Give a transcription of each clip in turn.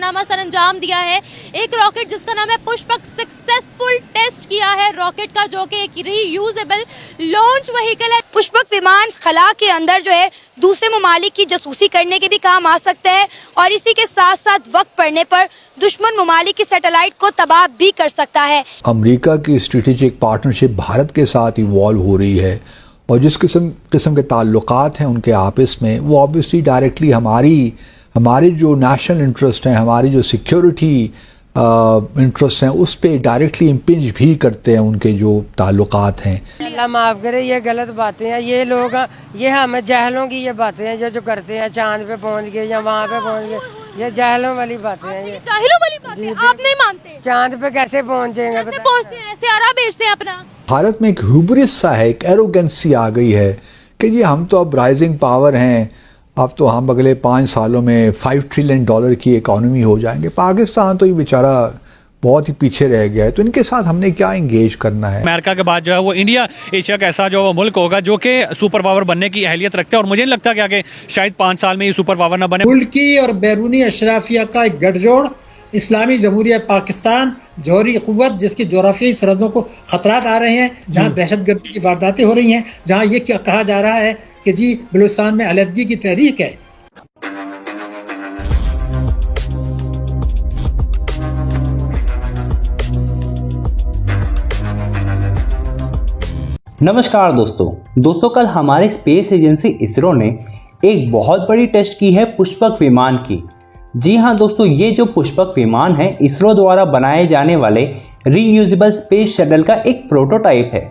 कारनामा सरअंजाम दिया है। एक रॉकेट जिसका नाम है पुष्पक सक्सेसफुल टेस्ट किया है रॉकेट का, जो कि एक रीयूजेबल लॉन्च व्हीकल है। पुष्पक विमान खला के अंदर जो है दूसरे ममालिक की जासूसी करने के भी काम आ सकता है और इसी के साथ साथ वक्त पड़ने पर दुश्मन ममालिक की सैटेलाइट को तबाह भी कर सकता है। अमेरिका की स्ट्रेटेजिक पार्टनरशिप भारत के साथ इवॉल्व हो रही है और जिस किस्म के ताल्लुकात हैं उनके आपस में, वो ऑब्वियसली डायरेक्टली हमारी जो नेशनल इंटरेस्ट हैं, हमारी जो सिक्योरिटी इंटरेस्ट हैं, उस पे डायरेक्टली इम्पिंज भी करते हैं उनके जो ताल्लुकात हैं। अल्लाह माफ़ करे, ये गलत बातें हैं। ये लोग, ये हम जहलों की ये बातें हैं जो करते हैं। चांद पे पहुंच गए या वहाँ पे पहुंच गए, ये जहलों वाली बातें हैं। ये जाहिलों वाली बातें आप नहीं मानते? चांद पे कैसे पहुंचेंगे? कैसे पहुंचते हैं? सियारा बेचते हैं अपना। भारत में एक ह्यूबरिस सा है, एक एरोगेंसी आ गई है कि जी हम तो अब राइजिंग पावर हैं, अब तो हम अगले 5 सालों में $5 ट्रिलियन की इकॉनमी हो जाएंगे। पाकिस्तान तो ये बेचारा बहुत ही पीछे रह गया है, तो इनके साथ हमने क्या इंगेज करना है। अमेरिका के बाद जो है वो इंडिया एशिया का ऐसा जो मुल्क होगा जो कि सुपर पावर बनने की अहलियत रखता है और मुझे नहीं लगता क्या कि शायद 5 साल में ये सुपर पावर ना बने। मुल्की और बैरूनी अशराफिया का एक गठजोड़ इस्लामी जमहूरिया पाकिस्तान, जौहरी कुव्वत जिसकी जोग्राफियाई सरहदों को खतरात आ रहे हैं, जहाँ दहशतगर्दी की वारदातें हो रही हैं, जहाँ ये कहा जा रहा है कि जी बलूचिस्तान में अलहदगी की तहरीक है। नमस्कार दोस्तों, कल हमारे स्पेस एजेंसी इसरो ने एक बहुत बड़ी टेस्ट की है पुष्पक विमान की। जी हाँ दोस्तों, ये जो पुष्पक विमान है इसरो द्वारा बनाए जाने वाले रीयूजेबल स्पेस शटल का एक प्रोटोटाइप है,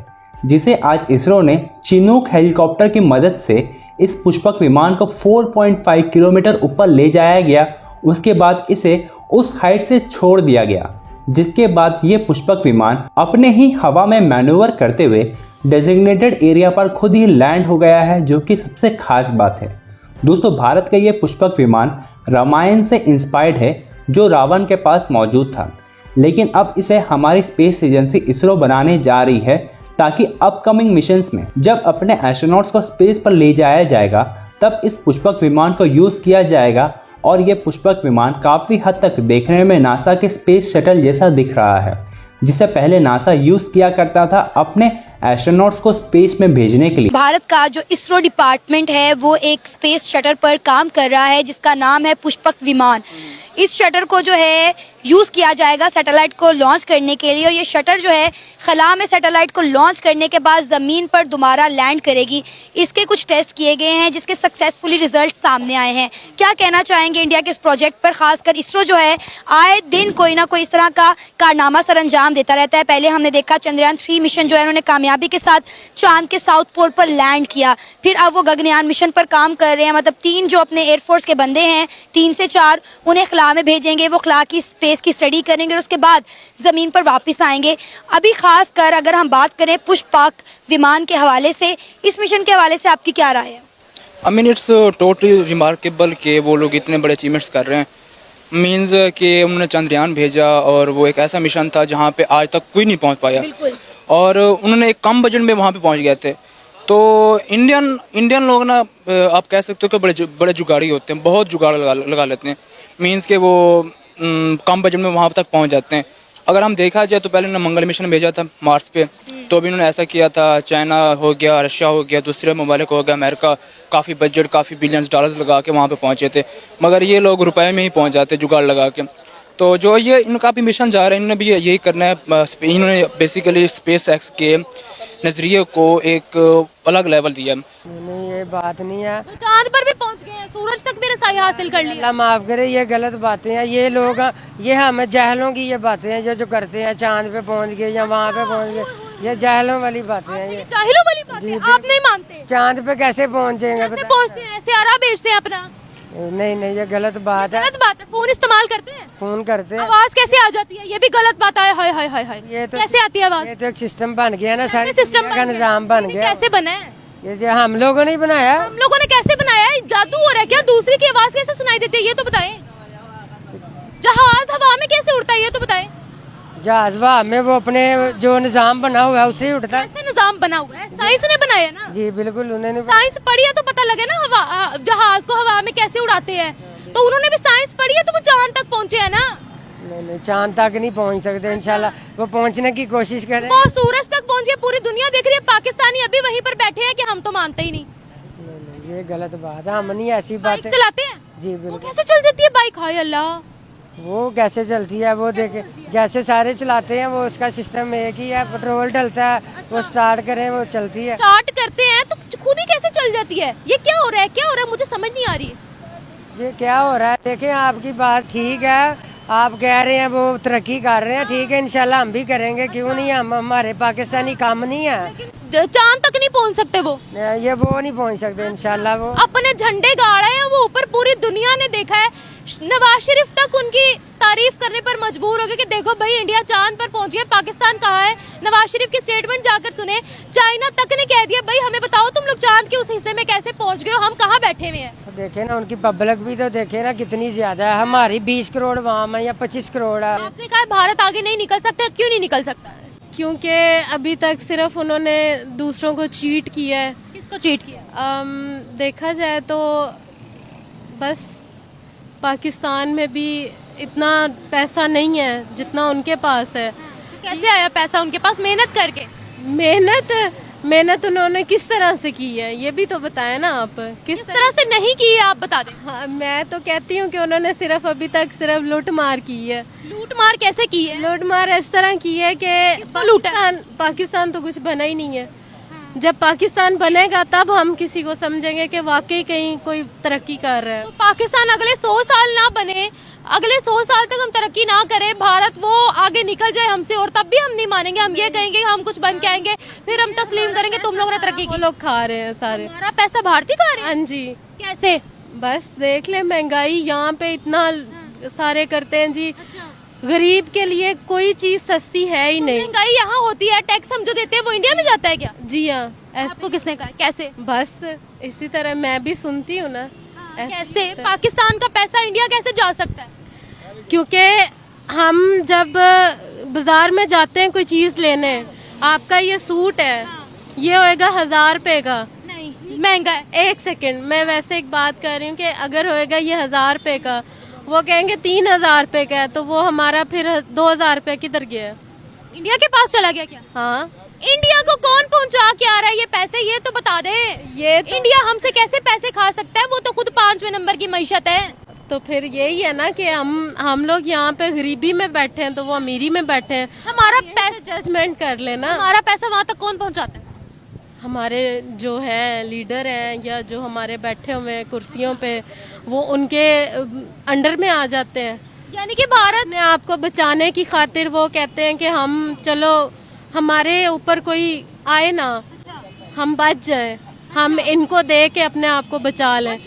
जिसे आज इसरो ने चिनूक हेलीकॉप्टर की मदद से इस पुष्पक विमान को 4.5 किलोमीटर ऊपर ले जाया गया। उसके बाद इसे उस हाइट से छोड़ दिया गया, जिसके बाद ये पुष्पक विमान अपने ही हवा में मैन्यूवर करते हुए डेजिग्नेटेड एरिया पर खुद ही लैंड हो गया है, जो कि सबसे खास बात है। दोस्तों, भारत का ये पुष्पक विमान रामायण से इंस्पायर्ड है, जो रावण के पास मौजूद था, लेकिन अब इसे हमारी स्पेस एजेंसी इसरो बनाने जा रही है, ताकि अपकमिंग मिशंस में जब अपने एस्ट्रोनॉट्स को स्पेस पर ले जाया जाएगा तब इस पुष्पक विमान को यूज़ किया जाएगा। और ये पुष्पक विमान काफ़ी हद तक देखने में नासा के स्पेस शटल जैसा दिख रहा है, जिसे पहले नासा यूज़ किया करता था अपने एस्ट्रोनॉट्स को स्पेस में भेजने के लिए। भारत का जो इसरो डिपार्टमेंट है वो एक स्पेस शटर पर काम कर रहा है जिसका नाम है पुष्पक विमान। इस शटर को जो है यूज़ किया जाएगा सैटेलाइट को लॉन्च करने के लिए, और ये शटर जो है खला में सैटेलाइट को लॉन्च करने के बाद ज़मीन पर दोबारा लैंड करेगी। इसके कुछ टेस्ट किए गए हैं जिसके सक्सेसफुली रिजल्ट सामने आए हैं। क्या कहना चाहेंगे इंडिया के इस प्रोजेक्ट पर? खासकर इसरो जो है आए दिन कोई ना कोई इस तरह का कारनामा सरअंजाम देता रहता है। पहले हमने देखा चंद्रयान 3 मिशन जो है उन्होंने कामयाबी के साथ चांद के साउथ पोल पर लैंड किया, फिर अब वो गगनयान मिशन पर काम कर रहे हैं। मतलब 3 जो अपने एयरफोर्स के बंदे हैं, 3 से 4 उन्हें खला में भेजेंगे, वो खला की स्पेस की स्टडी करेंगे और उसके बाद ज़मीन पर वापस आएंगे। अभी खास कर अगर हम बात करें पुष्पक विमान के हवाले से, इस मिशन के हवाले से आपकी क्या राय है? I mean it's totally remarkable कि वो लोग इतने बड़े अचीवमेंट्स कर रहे हैं। मीन्स कि उन्होंने चंद्रयान भेजा और वो एक ऐसा मिशन था जहाँ पे आज तक कोई नहीं पहुँच पाया, और उन्होंने एक कम बजट में वहाँ पे पहुँच गए थे। तो इंडियन लोग ना, आप कह सकते हो कि बड़े जुगाड़ी होते हैं, बहुत जुगाड़ लगा लेते हैं। मीन्स के वो कम बजट में वहाँ तक पहुँच जाते हैं। अगर हम देखा जाए तो पहले उन्होंने मंगल मिशन भेजा था मार्स पे, तो भी उन्होंने ऐसा किया था। चाइना हो गया, रशिया हो गया, दूसरे ममालिक हो गया, अमेरिका, काफ़ी बजट, काफ़ी बिलियंस डॉलर्स लगा के वहाँ पे पहुँचे थे, मगर ये लोग रुपए में ही पहुँच जाते जुगाड़ लगा के। तो जो ये इनका भी मिशन जा रहा है, इन्होंने भी यही करना है। इन्होंने बेसिकली स्पेस एक्स के नज़रिए को एक अलग लेवल दिया। नहीं, ये बात नहीं है। चांद पर भी पहुंच गए हैं, सूरज तक भी रसाई हासिल कर ली। अल्लाह माफ़ करे, ये गलत बातें हैं। ये लोग, ये हम जहलों की ये बातें हैं जो करते हैं। चांद पे पहुंच गए या वहाँ पे पहुंच गए, ये जहलों वाली बातें हैं। ये जाहिलों वाली बातें आप नहीं मानते? चांद पे कैसे पहुंचेंगे? कैसे पहुंचते हैं? सियारा बेचते हैं अपना। नहीं, ये गलत बात है। गलत बात है। फोन इस्तेमाल करते हैं? फोन करते हैं। आवाज कैसे आ जाती है? ये भी गलत बात है। हाय हाय हाय हाय, ये तो कैसे आती है आवाज? ये तो एक सिस्टम बन गया ना, सारे सिस्टम का निजाम बन गया। कैसे बना है? ये जो हम लोगों ने बनाया। हम लोगों ने कैसे बनाया है? जादू हो रहा है क्या? दूसरी की आवाज कैसे सुनाई देती है ये तो बताएं। जहाज हवा में कैसे उड़ता है ये तो बताएं। जहाज हवा में वो अपने जो निजाम बना हुआ है उससे उड़ता है। कैसे निजाम बना हुआ है? साइंस ने बनाया ना। जी बिल्कुल, उन्होंने साइंस पढ़ी है तो पता लगे ना। हवा जहाज को हवा में कैसे उड़ाते हैं। तो उन्होंने भी साइंस पढ़ी है तो वो चांद तक पहुंचे है ना। नहीं, चांद तक नहीं पहुंच सकते, इंशाल्लाह वो पहुंचने की कोशिश करें। वो सूरज तक पहुंचे, पूरी दुनिया देख रही है, पाकिस्तानी अभी वहीं पर बैठे हैं कि हम तो मानते ही नहीं। ये गलत बात है, हम नहीं ऐसी बाइक बातें चलाते हैं जी वो बिल्कुल। कैसे चल जाती है बाइक, हाय अल्लाह। वो कैसे चलती है वो देखे, जैसे सारे चलाते हैं वो उसका सिस्टम एक ही है, पेट्रोल डलता है वो स्टार्ट करें वो चलती है। स्टार्ट करते हैं तो खुद ही कैसे चल जाती है, ये क्या हो रहा है, क्या हो रहा है, मुझे समझ नहीं आ रही है। ये क्या हो रहा है, देखें आपकी बात ठीक है, आप कह रहे हैं वो तरक्की कर रहे हैं, ठीक है इंशाल्लाह हम भी करेंगे, क्यों नहीं, हम हमारे पाकिस्तानी काम नहीं है। चांद तक नहीं पहुंच सकते वो नहीं पहुंच सकते इंशाल्लाह। वो अपने झंडे गाड़े हैं वो ऊपर, पूरी दुनिया ने देखा है। नवाज शरीफ तक उनकी तारीफ करने पर मजबूर हो गए कि देखो भाई इंडिया चांद पर पहुंच गया, पाकिस्तान कहाँ है। नवाज शरीफ की स्टेटमेंट जाकर सुने, चाइना तक ने कह दिया भाई हमें बताओ तुम लोग चांद के उस हिस्से में कैसे पहुंच गए हो, हम कहाँ बैठे हुए हैं। देखे ना उनकी पब्लिक भी तो देखे ना कितनी ज्यादा है, हमारी 20 करोड़ वहाँ है या 25 करोड़ है। आपने कहा भारत आगे नहीं निकल सकता, क्यों नहीं निकल सकता? क्योंकि अभी तक सिर्फ उन्होंने दूसरों को चीट किया है। किसको चीट किया? देखा जाए तो बस पाकिस्तान में भी इतना पैसा नहीं है जितना उनके पास है। तो कैसे आया पैसा उनके पास, मेहनत करके? मेहनत उन्होंने किस तरह से की है ये भी तो बताएं ना आप। किस तरह से नहीं की है आप बता दें। हाँ, मैं तो कहती हूँ कि उन्होंने सिर्फ अभी तक सिर्फ लूट मार की है। लूट मार कैसे की है? लूट मार इस तरह की है कि पाकिस्तान तो कुछ बना ही नहीं है। जब पाकिस्तान बनेगा तब हम किसी को समझेंगे कि वाकई कहीं कोई तरक्की कर रहा है। तो पाकिस्तान अगले 100 साल ना बने, अगले 100 साल तक हम तरक्की ना करें, भारत वो आगे निकल जाए हमसे, और तब भी हम नहीं मानेंगे। हम ये कहेंगे हम कुछ बन के आएंगे, फिर हम तस्लीम करेंगे तुम लोगों ने तरक्की की। लोग खा रहे हैं सारे, हमारा पैसा भारतीय खा रहे हैं। हाँ जी। कैसे? बस देख ले महंगाई यहाँ पे इतना सारे करते हैं जी। गरीब के लिए कोई चीज सस्ती है ही नहीं। महंगाई यहाँ होती है, टैक्स हम जो देते हैं वो इंडिया में जाता है क्या? जी हाँ। आपको किसने कहा? कैसे? बस इसी तरह मैं भी सुनती हूँ ना। कैसे पाकिस्तान का पैसा इंडिया कैसे जा सकता है? क्योंकि हम जब बाजार में जाते हैं कोई चीज लेने, आपका ये सूट है ये होएगा 1000 रुपए का। नहीं महंगा है। एक सेकंड, मैं वैसे एक बात कर रही हूँ कि अगर होएगा ये 1000 रुपए का, वो कहेंगे 3000 रुपए का है, तो वो हमारा फिर 2000 रुपए किधर गया? इंडिया के पास चला गया क्या? हाँ। इंडिया को कौन पहुंचा के आ रहा है ये पैसे, ये तो बता दे। ये तो इंडिया हमसे कैसे पैसे खा सकता है, वो तो खुद 5वें नंबर की मईशत है। तो फिर यही है ना कि हम लोग यहाँ पे गरीबी में बैठे हैं तो वो अमीरी में बैठे हैं। हमारा पैसा जजमेंट कर लेना। हमारा पैसा वहाँ तक कौन पहुँचाता है? हमारे जो है लीडर हैं या जो हमारे बैठे हुए हैं कुर्सियों पे, वो उनके अंडर में आ जाते हैं। यानी कि भारत ने आपको बचाने की खातिर वो कहते हैं कि हम चलो हमारे ऊपर कोई आए ना, हम बच जाएं, हम इनको दे के अपने आप को बचा लें।